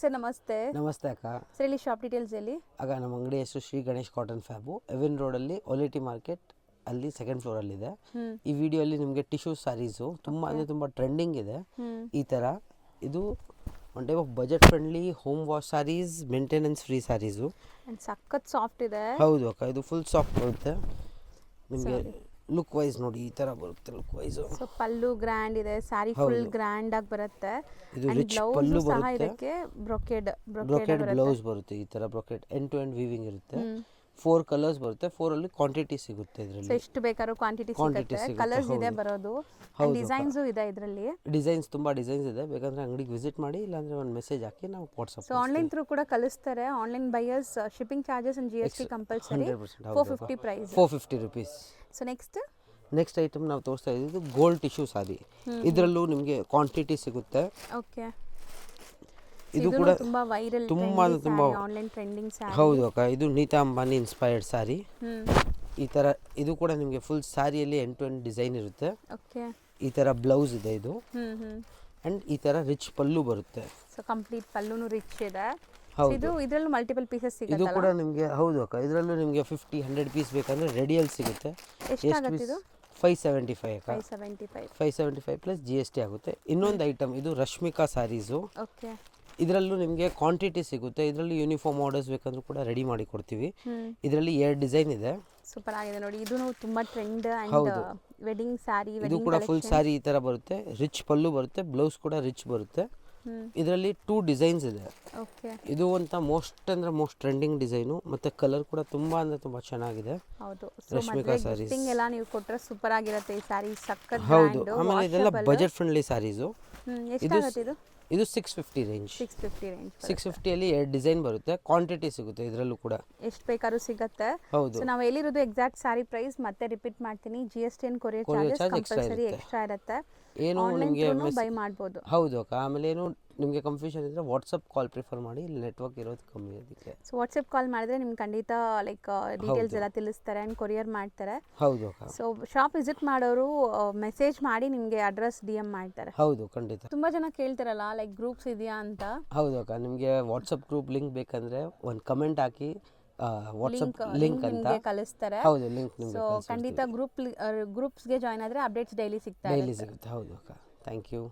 Sir ನಮಸ್ತೆ. ನಮಸ್ತೆ ಅಕ್ಕ. ಸರ್ ಇಲ್ಲಿ ಶಾಪ್ ಡೀಟೇಲ್ಸ್ ಎಲ್ಲಿ? ಆಗ ನಮ್ಮ ಅಂಗಡಿ ಹೆಸರು ಶ್ರೀ ಗಣೇಶ್ ಕಾಟನ್ ಫ್ಯಾಬು, ಎವಿನ್ ರೋಡಲ್ಲಿ ಒಲಿಟಿ ಮಾರ್ಕೆಟ್ ಅಲ್ಲಿ ಸೆಕೆಂಡ್ ಫ್ಲೋರಲ್ಲಿದೆ. ಈ ವಿಡಿಯೋಲಿ ನಿಮಗೆ ಟಿಶ್ಯೂ ಸ್ಯಾರೀಸು ತುಂಬ ಅಂದರೆ ತುಂಬ ಟ್ರೆಂಡಿಂಗ್ ಇದೆ. ಈ ಥರ ಇದು one type of budget friendly home wash saris, maintenance free saris. ಸಖತ್ ಸಾಫ್ಟ್ ಇದೆ. ಹೌದು ಅಕ್ಕ, ಇದು ಫುಲ್ ಸಾಫ್ಟ್ ಬರುತ್ತೆ. ನಿಮಗೆ ಲುಕ್ ವೈಸ್ ನೋಡಿ ಈ ಥರ ಬರುತ್ತೆ. ಲುಕ್ ವೈಸ್ ಸೊ ಪಲ್ಲು ಗ್ರ್ಯಾಂಡ್ ಇದೆ, ಸ್ಯಾರಿ ಫುಲ್ ಗ್ರ್ಯಾಂಡ್ ಆಗಿ ಬರುತ್ತೆ. ಇದು ರಿಚ್ ಪಲ್ಲು ಬರುತ್ತೆ. ಇದಕ್ಕೆ ಬ್ರೊಕೇಡ್ ಬ್ಲೌಸ್ ಬರುತ್ತೆ. ಈ ಥರ brocade end to end weaving ಇರುತ್ತೆ. 4 ಕಲರ್ಸ್ ಬರುತ್ತೆ. 4 ಅಲ್ಲಿ ಕ್ವಾಂಟಿಟಿ ಸಿಗುತ್ತೆ ಇದರಲ್ಲಿ. ಎಷ್ಟು ಬೇಕಾದ್ರೂ ಕ್ವಾಂಟಿಟಿ ಸಿಗುತ್ತೆ. ಕಲರ್ಸ್ ಇದೆ ಬರೋದು. ಡಿಸೈನ್ಸ್ ಇದೆ ಇದರಲ್ಲಿ. ಡಿಸೈನ್ಸ್ ತುಂಬಾ ಡಿಸೈನ್ಸ್ ಇದೆ. ಬೇಕಂದ್ರೆ ಅಂಗಡಿಗೆ ವಿಸಿಟ್ ಮಾಡಿ, ಇಲ್ಲಾಂದ್ರೆ ಒಂದು ಮೆಸೇಜ್ ಹಾಕಿ ನಾವು ವಾಟ್ಸ್ಆಪ್. ಸೊ ಆನ್ಲೈನ್ ಥ್ರೂ ಕೂಡ ಕಳಿಸ್ತಾರೆ. Online buyers shipping charges and GST compulsory. 450 price. 450 rupees. So next item ನಾವು ತೋರಿಸ್ತಾ ಇದ್ದೀವಿ ಗೋಲ್ಡ್ ಟಿಶ್ಯೂ ಸಾರಿ. ಇದರಲ್ಲೂ ನಿಮಗೆ ಕ್ವಾಂಟಿಟಿ ಸಿಗುತ್ತೆ. ಓಕೆ. ಇದು ಕೂಡ ತುಂಬಾ ವೈರಲ್, ತುಂಬಾ ಆನ್ಲೈನ್ ಟ್ರೆಂಡಿಂಗ್ ಸ್ಯಾರಿ. ಹೌದು ಅಕ್ಕ, ಇದು ನೀತಾ ಅಂಬಾನಿ ಇನ್ಸ್ಪೈರ್ಡ್ ಸ್ಯಾರಿ. ಈ ಥರ ಇದು ಕೂಡ ನಿಮಗೆ ಫುಲ್ ಸ್ಯಾರಿಯಲ್ಲಿ ಎಂಡ್ ಟು ಎಂಡ್ ಡಿಸೈನ್ ಇರುತ್ತೆ. ಓಕೆ. ಈ ಥರ ಬ್ಲೌಸ್ ಇದೆ ಇದು. ಅಂಡ್ ಈ ಥರ ರಿಚ್ ಪಲ್ಲು ಬರುತ್ತೆ. ಸೊ ಕಂಪ್ಲೀಟ್ ಪಲ್ಲುನು ರಿಚ್ ಇದೆ. ಹೌದು. ಇದು ಇದರಲ್ಲೂ ಮಲ್ಟಿಪಲ್ ಪೀಸಸ್ ಸಿಗುತ್ತೆ. ಇದು ಕೂಡ ನಿಮಗೆ ಹೌದು ಅಕ್ಕ, ಇದರಲ್ಲೂ ನಿಮಗೆ 50-100 ಪೀಸ್ ಬೇಕಂದ್ರೆ ರೆಡಿಯಲ್ಲಿ ಸಿಗುತ್ತೆ. ಎಷ್ಟಾಗುತ್ತೆ ಇದು? 575 ಅಕ್ಕ. 575 ಪ್ಲಸ್ GST ಆಗುತ್ತೆ. ಇನ್ನೊಂದು ಐಟಮ್ ಇದು ರಶ್ಮಿಕಾ ಸ್ಯಾರೀಸು. ಓಕೆ. ಇದರಲ್ಲೂ ನಿಮಗೆ ಕ್ವಾಂಟಿಟಿ ಸಿಗುತ್ತೆ. ಇದರಲ್ಲಿ ಯೂನಿಫಾರ್ಮ್ ಆರ್ಡರ್ಸ್ ಬೇಕಂದ್ರೂ ಕೂಡ ರೆಡಿ ಮಾಡಿ ಕೊಡ್ತೀವಿ. ಇದರಲ್ಲಿ 2 ಡಿಸೈನ್ ಇದೆ. ಸೂಪರ್ ಆಗಿದೆ ನೋಡಿ. ಇದು ತುಂಬಾ ಟ್ರೆಂಡ್ ಅಂಡ್ ವೆಡ್ಡಿಂಗ್ ಸ್ಯಾರಿ. ಇದು ಕೂಡ ಫುಲ್ ಸ್ಯಾರಿ ಈ ತರ ಬರುತ್ತೆ. ರಿಚ್ ಪಲ್ಲು ಬರುತ್ತೆ, ಬ್ಲೌಸ್ ಕೂಡ ರಿಚ್ ಬರುತ್ತೆ. ಇದರಲ್ಲಿ 2 ಡಿಸೈನ್ಸ್ ಇದೆ. ಓಕೆ. ಇದು ಅಂತ ಮೋಸ್ಟ್ ಟ್ರೆಂಡಿಂಗ್ ಡಿಸೈನು, ಮತ್ತೆ ಕಲರ್ ಕೂಡ ತುಂಬಾ ಅಂದ್ರೆ ತುಂಬಾ ಚೆನ್ನಾಗಿದೆ. ಹೌದು. ರಶ್ಮಿಕಾ ಸ್ಯಾರೀಸ್ ಎಲ್ಲ ನೀವು ಕೊಟ್ಟರೆ ಸೂಪರ್ ಆಗಿರುತ್ತೆ ಈ ಸ್ಯಾರಿ. ಸಕ್ಕತ್ ಹೌದು. ಆಮೇಲೆ ಇದೆಲ್ಲ ಬಜೆಟ್ ಫ್ರೆಂಡ್ಲಿ ಸ್ಯಾರೀಸು. ಎಷ್ಟಾಗುತ್ತೆ ಇದು? ಇದು 650 ರೇಂಜ್. 650 ಅಲ್ಲಿ 2 ಡಿಸೈನ್ ಬರುತ್ತೆ. ಕ್ವಾಂಟಿಟಿ ಸಿಗುತ್ತೆ ಇದರಲ್ಲೂ ಕೂಡ. ಎಷ್ಟು ಬೇಕಾದ್ರೂ ಸಿಗುತ್ತೆ. ಹೌದು. ಸೊ ನಾವು ಹೇಳಿರೋದು ಎಕ್ಸಾಕ್ಟ್ ಸ್ಯಾರಿ ಪ್ರೈಸ್ ಮತ್ತೆ ರಿಪೀಟ್ ಮಾಡ್ತೀನಿ. GST and courier charges compulsory extra ಇರುತ್ತೆ. ಏನು ನಿಮಗೆ ಬೈ ಮಾಡಬಹುದು. ಹೌದು ಅಕ್ಕ. ಆಮೇಲೆ ಏನು ನಿಮಗೆ ಕನ್ಫ್ಯೂಷನ್ ಇದ್ರೆ ವಾಟ್ಸಪ್ ಕಾಲ್ ಪ್ರಿಫರ್ ಮಾಡಿ, ಇಲ್ಲಿ ನೆಟ್ವರ್ಕ್ ಇರೋದು ಕಮ್ಮಿ ಅದಕ್ಕೆ. ಸೊ ವಾಟ್ಸಪ್ ಕಾಲ್ ಮಾಡಿದ್ರೆ ನಿಮ್ಗೆ ಖಂಡಿತ ಲೈಕ್ ಡೀಟೇಲ್ಸ್ ಎಲ್ಲ ತಿಳಿಸ್ತಾರೆ ಅಂಡ್ ಕೊರಿಯರ್ ಮಾಡ್ತಾರೆ. ಹೌದು ಅಕ್ಕ. ಸೊ ಶಾಪ್ ವಿಸಿಟ್ ಮಾಡೋರು ಮೆಸೇಜ್ ಮಾಡಿ ನಿಮಗೆ ಅಡ್ರೆಸ್ DM ಮಾಡ್ತಾರೆ. ಹೌದು ಖಂಡಿತ. ತುಂಬಾ ಜನ ಕೇಳ್ತಾರಲ್ಲ ಲೈಕ್ ಗ್ರೂಪ್ಸ್ ಇದೆಯಾ ಅಂತ. ಹೌದು ಅಕ್ಕ, ನಿಮಗೆ ವಾಟ್ಸಪ್ ಗ್ರೂಪ್ ಲಿಂಕ್ ಬೇಕಂದ್ರೆ ಒಂದು ಕಮೆಂಟ್ ಹಾಕಿ ವಾಟ್ಸಪ್ ಲಿಂಕ್ ಅಂತ ಕಳಿಸ್ತಾರೆ. ಹೌದು, ಲಿಂಕ್ ನಿಮಗೆ. ಸೊ ಖಂಡಿತ ಗ್ರೂಪ್ಸ್ಗೆ ಜಾಯ್ನ್ ಆದರೆ ಅಪ್ಡೇಟ್ಸ್ ಡೈಲಿ ಸಿಗುತ್ತೆ. ಹೌದು ಅಕ್ಕ. Thank you.